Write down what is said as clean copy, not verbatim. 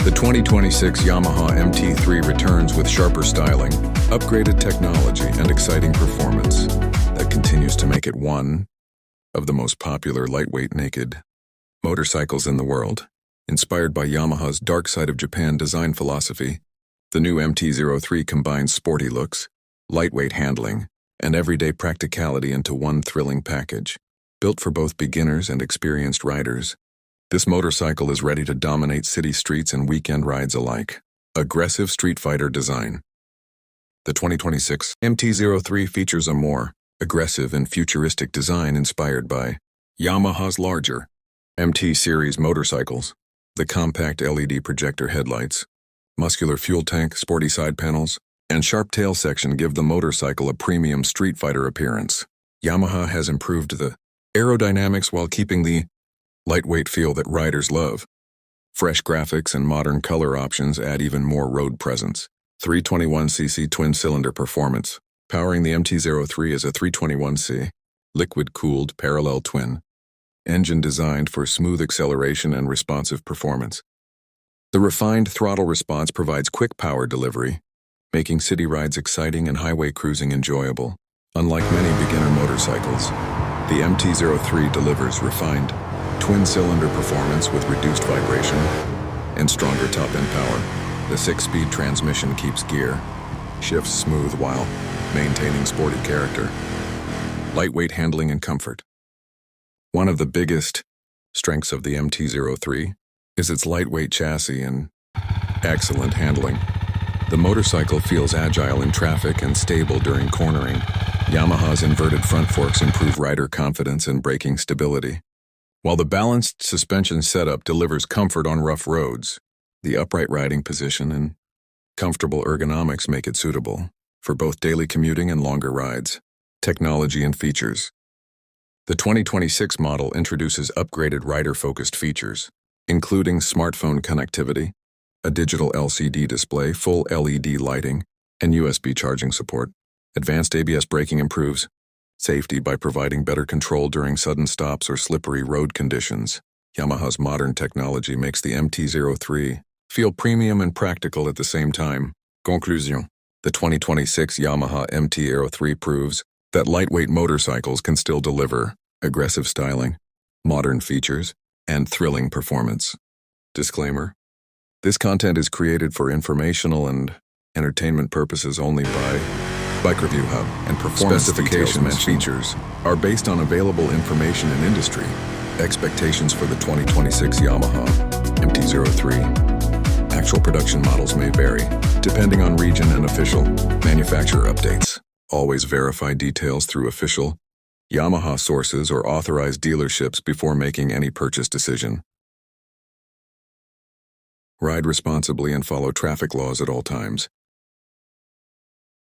The 2026 Yamaha MT-03 returns with sharper styling, upgraded technology, and exciting performance that continues to make it one of the most popular lightweight naked motorcycles in the world. Inspired by Yamaha's Dark Side of Japan design philosophy, the new MT-03 combines sporty looks, lightweight handling, and everyday practicality into one thrilling package. Built for both beginners and experienced riders, this motorcycle is ready to dominate city streets and weekend rides alike. Aggressive street fighter design. The 2026 MT-03 features a more aggressive and futuristic design inspired by Yamaha's larger MT series motorcycles. The compact LED projector headlights, muscular fuel tank, sporty side panels, and sharp tail section give the motorcycle a premium street fighter appearance. Yamaha has improved the aerodynamics while keeping the lightweight feel that riders love. Fresh graphics and modern color options add even more road presence. 321cc twin-cylinder performance. Powering the MT-03 is a 321c, liquid-cooled parallel twin engine designed for smooth acceleration and responsive performance. The refined throttle response provides quick power delivery, making city rides exciting and highway cruising enjoyable. Unlike many beginner motorcycles, the MT-03 delivers refined twin-cylinder performance with reduced vibration and stronger top-end power. The 6-speed transmission keeps gear shifts smooth while maintaining sporty character, lightweight handling, and comfort. One of the biggest strengths of the MT-03 is its lightweight chassis and excellent handling. The motorcycle feels agile in traffic and stable during cornering. Yamaha's inverted front forks improve rider confidence and braking stability, while the balanced suspension setup delivers comfort on rough roads. The upright riding position and comfortable ergonomics make it suitable for both daily commuting and longer rides. Technology and features. The 2026 model introduces upgraded rider-focused features, including smartphone connectivity, a digital LCD display, full LED lighting, and USB charging support. Advanced ABS braking improves safety by providing better control during sudden stops or slippery road conditions. Yamaha's modern technology makes the MT-03 feel premium and practical at the same time. Conclusion. The 2026 Yamaha MT-03 proves that lightweight motorcycles can still deliver aggressive styling, modern features, and thrilling performance. Disclaimer. This content is created for informational and entertainment purposes only by BikeReview Hub, and performance specifications and features are based on available information and industry expectations for the 2026 Yamaha MT-03. Actual production models may vary, depending on region and official manufacturer updates. Always verify details through official Yamaha sources or authorized dealerships before making any purchase decision. Ride responsibly and follow traffic laws at all times.